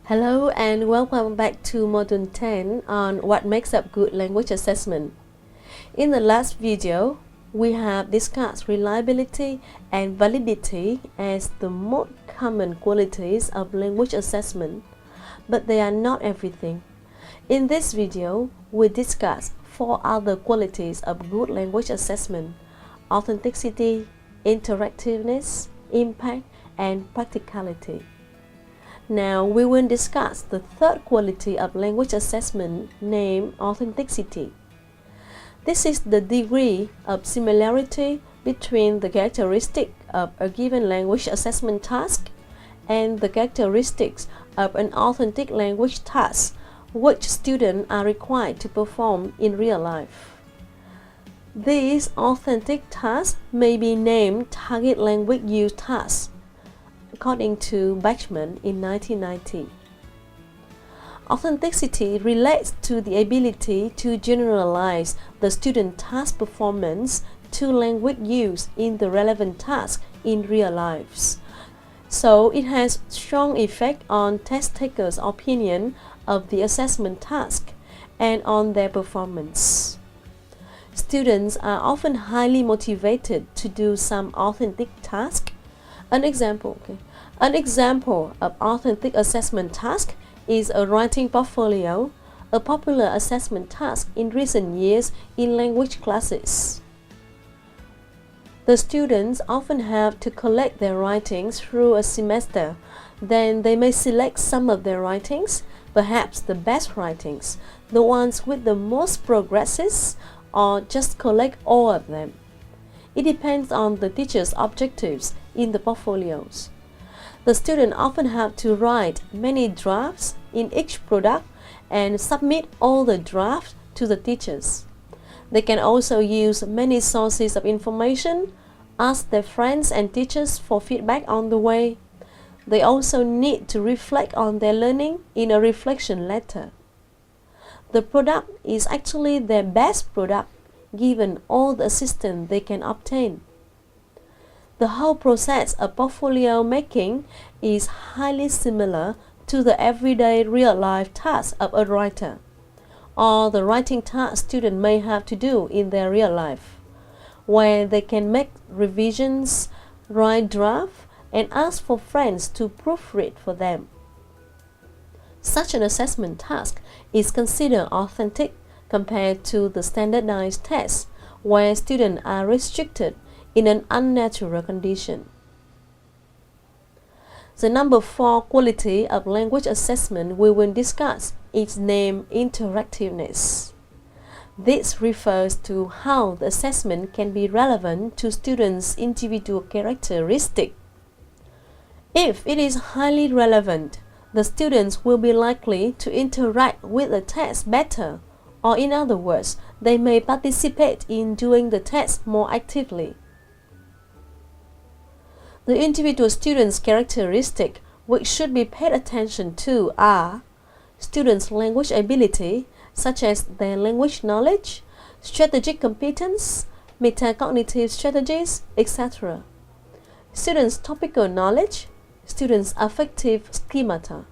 Hello and welcome back to Module 10 on what makes up good language assessment. In the last video, we have discussed reliability and validity as the most common qualities of language assessment, but they are not everything. In this video, we discuss 4 other qualities of good language assessment: authenticity, interactiveness, impact, and practicality. Now we will discuss the third quality of language assessment named authenticity. This is the degree of similarity between the characteristic of a given language assessment task and the characteristics of an authentic language task which students are required to perform in real life. These authentic tasks may be named target language use tasks, according to Bachman in 1990. Authenticity relates to the ability to generalize the student task performance to language use in the relevant task in real lives. So it has strong effect on test takers' opinion of the assessment task and on their performance. Students are often highly motivated to do some authentic task. An example of authentic assessment task is a writing portfolio, a popular assessment task in recent years in language classes. The students often have to collect their writings through a semester. Then they may select some of their writings, perhaps the best writings, the ones with the most progresses, or just collect all of them. It depends on the teacher's objectives in the portfolios. The students often have to write many drafts in each product and submit all the drafts to the teachers. They can also use many sources of information, ask their friends and teachers for feedback on the way. They also need to reflect on their learning in a reflection letter. The product is actually their best product given all the assistance they can obtain. The whole process of portfolio making is highly similar to the everyday real-life task of a writer, or the writing task students may have to do in their real life, where they can make revisions, write drafts, and ask for friends to proofread for them. Such an assessment task is considered authentic compared to the standardized tests, where students are restricted in an unnatural condition. The number 4 quality of language assessment we will discuss is named interactiveness. This refers to how the assessment can be relevant to students' individual characteristics. If it is highly relevant, the students will be likely to interact with the test better, or in other words, they may participate in doing the test more actively. The individual student's characteristics which should be paid attention to are students' language ability, such as their language knowledge, strategic competence, metacognitive strategies, etc. Students' topical knowledge, students' affective schemata.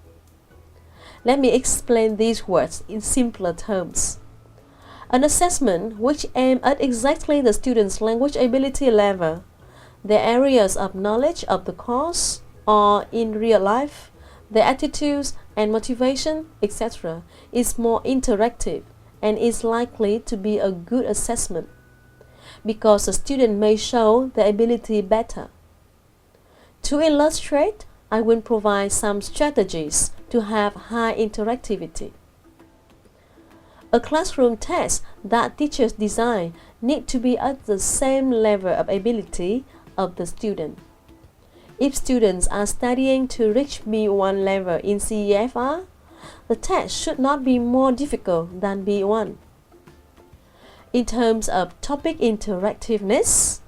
Let me explain these words in simpler terms. An assessment which aims at exactly the student's language ability level, their areas of knowledge of the course or in real life, their attitudes and motivation, etc., is more interactive and is likely to be a good assessment because the student may show their ability better. To illustrate, I will provide some strategies to have high interactivity. A classroom test that teachers design need to be at the same level of ability of the student. If students are studying to reach B1 level in CEFR, the test should not be more difficult than B1. In terms of topic interactiveness,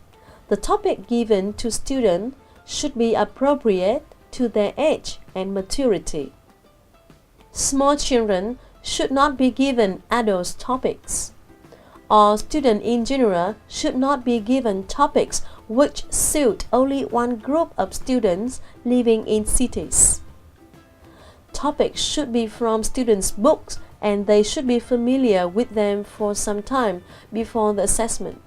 the topic given to students should be appropriate to their age and maturity. Small children should not be given adult topics, or students in general should not be given topics which suit only one group of students living in cities. topics should be from students' books and they should be familiar with them for some time before the assessment.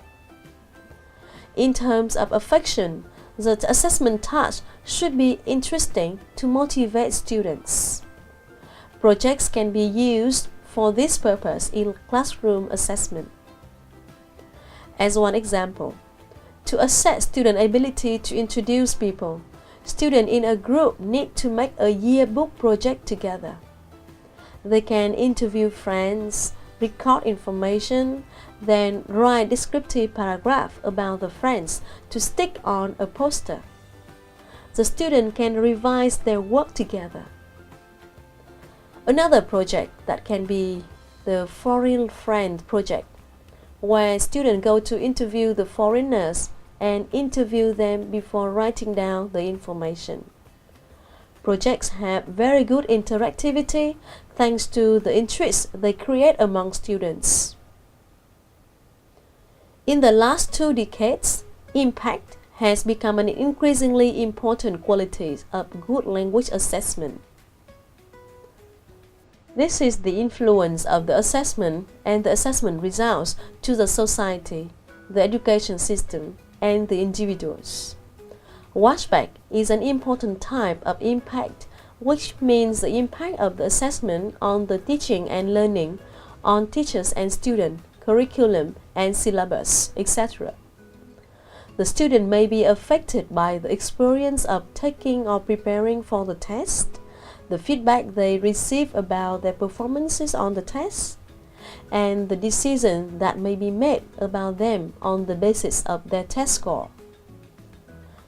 In terms of affection, the assessment task should be interesting to motivate students. Projects can be used for this purpose in classroom assessment. As one example, to assess student ability to introduce people, students in a group need to make a yearbook project together. They can interview friends, record information, then write descriptive paragraph about the friends to stick on a poster. The student can revise their work together. Another project that can be the Foreign Friend project, where students go to interview the foreigners and interview them before writing down the information. Projects have very good interactivity thanks to the interest they create among students. In the last 2 decades, impact has become an increasingly important quality of good language assessment. This is the influence of the assessment and the assessment results to the society, the education system, and the individuals. Watchback is an important type of impact, which means the impact of the assessment on the teaching and learning, on teachers and students, curriculum and syllabus, etc. The student may be affected by the experience of taking or preparing for the test, the feedback they receive about their performances on the test, and the decision that may be made about them on the basis of their test score.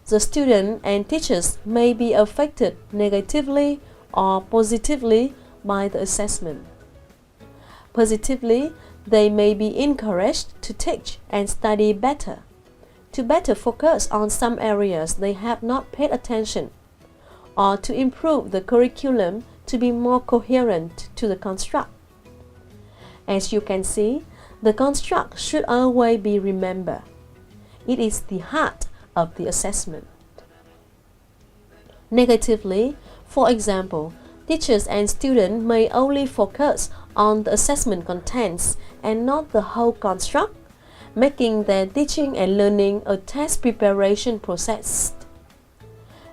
The student and teachers may be affected negatively or positively by the assessment. Positively, they may be encouraged to teach and study better, to better focus on some areas they have not paid attention, or to improve the curriculum to be more coherent to the construct. As you can see, the construct should always be remembered. It is the heart of the assessment. Negatively, for example, teachers and students may only focus on the assessment contents and not the whole construct, making their teaching and learning a test preparation process.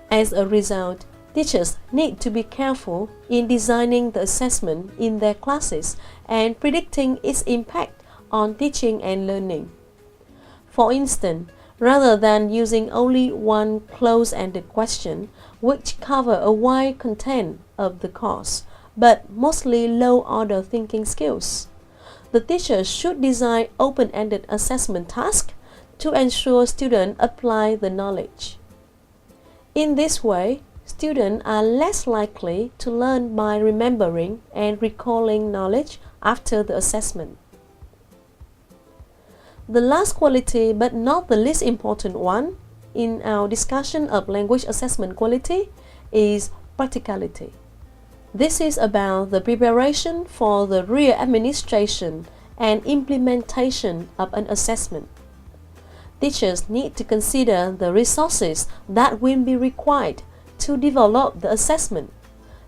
As a result, teachers need to be careful in designing the assessment in their classes and predicting its impact on teaching and learning. For instance, rather than using only one close-ended question, which cover a wide content of the course, but mostly low-order thinking skills, the teacher should design open-ended assessment tasks to ensure students apply the knowledge. In this way, students are less likely to learn by remembering and recalling knowledge after the assessment. The last quality, but not the least important one, in our discussion of language assessment quality is practicality. This is about the preparation for the real administration and implementation of an assessment. Teachers need to consider the resources that will be required to develop the assessment,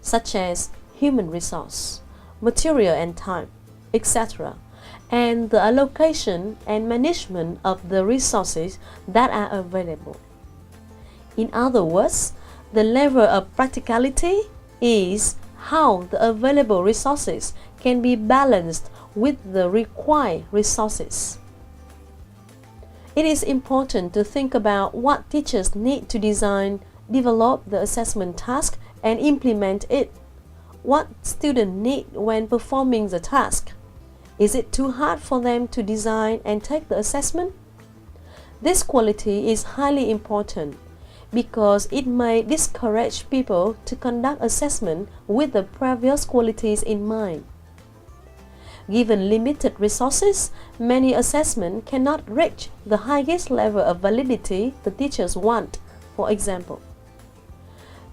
such as human resource, material and time, etc., and the allocation and management of the resources that are available. In other words, the level of practicality is how the available resources can be balanced with the required resources. It is important to think about what teachers need to design, develop the assessment task, and implement it. What students need when performing the task. Is it too hard for them to design and take the assessment? This quality is highly important because it may discourage people to conduct assessment with the previous qualities in mind. Given limited resources, many assessments cannot reach the highest level of validity the teachers want, for example.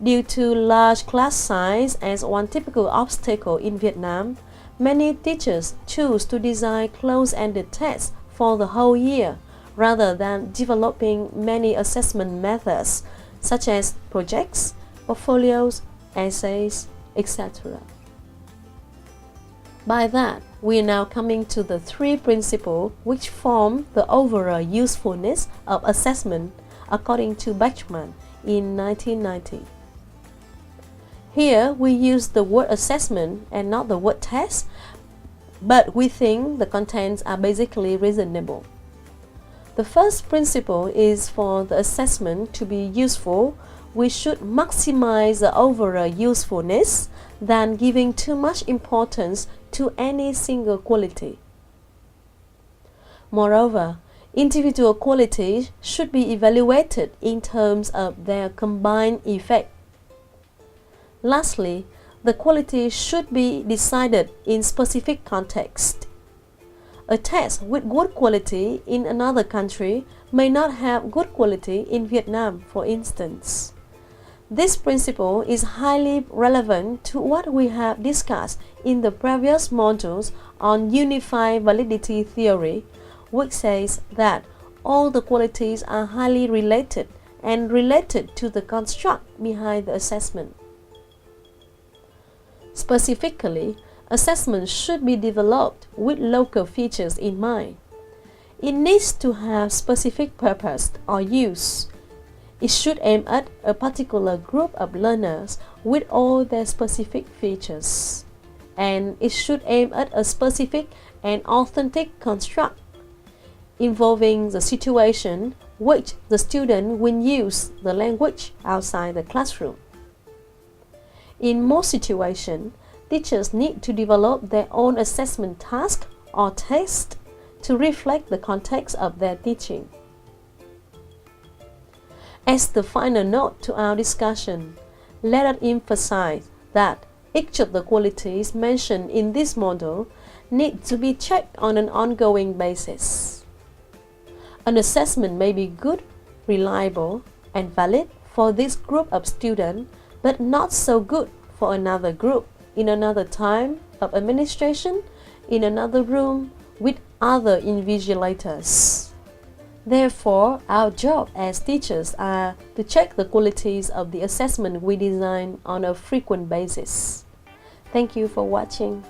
Due to large class size as one typical obstacle in Vietnam, many teachers choose to design close-ended tests for the whole year rather than developing many assessment methods such as projects, portfolios, essays, etc. By that, we are now coming to the 3 principles which form the overall usefulness of assessment according to Bachman in 1990. Here we use the word assessment and not the word test, but we think the contents are basically reasonable. The first principle is for the assessment to be useful, we should maximize the overall usefulness than giving too much importance to any single quality. Moreover, individual qualities should be evaluated in terms of their combined effect. Lastly, the quality should be decided in specific context. A test with good quality in another country may not have good quality in Vietnam, for instance. This principle is highly relevant to what we have discussed in the previous modules on unified validity theory, which says that all the qualities are highly related and related to the construct behind the assessment. Specifically, assessment should be developed with local features in mind. It needs to have specific purpose or use. It should aim at a particular group of learners with all their specific features. And it should aim at a specific and authentic construct involving the situation which the student will use the language outside the classroom. In most situations, teachers need to develop their own assessment task or test to reflect the context of their teaching. As the final note to our discussion, let us emphasize that each of the qualities mentioned in this model need to be checked on an ongoing basis. An assessment may be good, reliable, and valid for this group of students, but not so good for another group, in another time of administration, in another room with other invigilators. Therefore, our job as teachers are to check the qualities of the assessment we design on a frequent basis. Thank you for watching.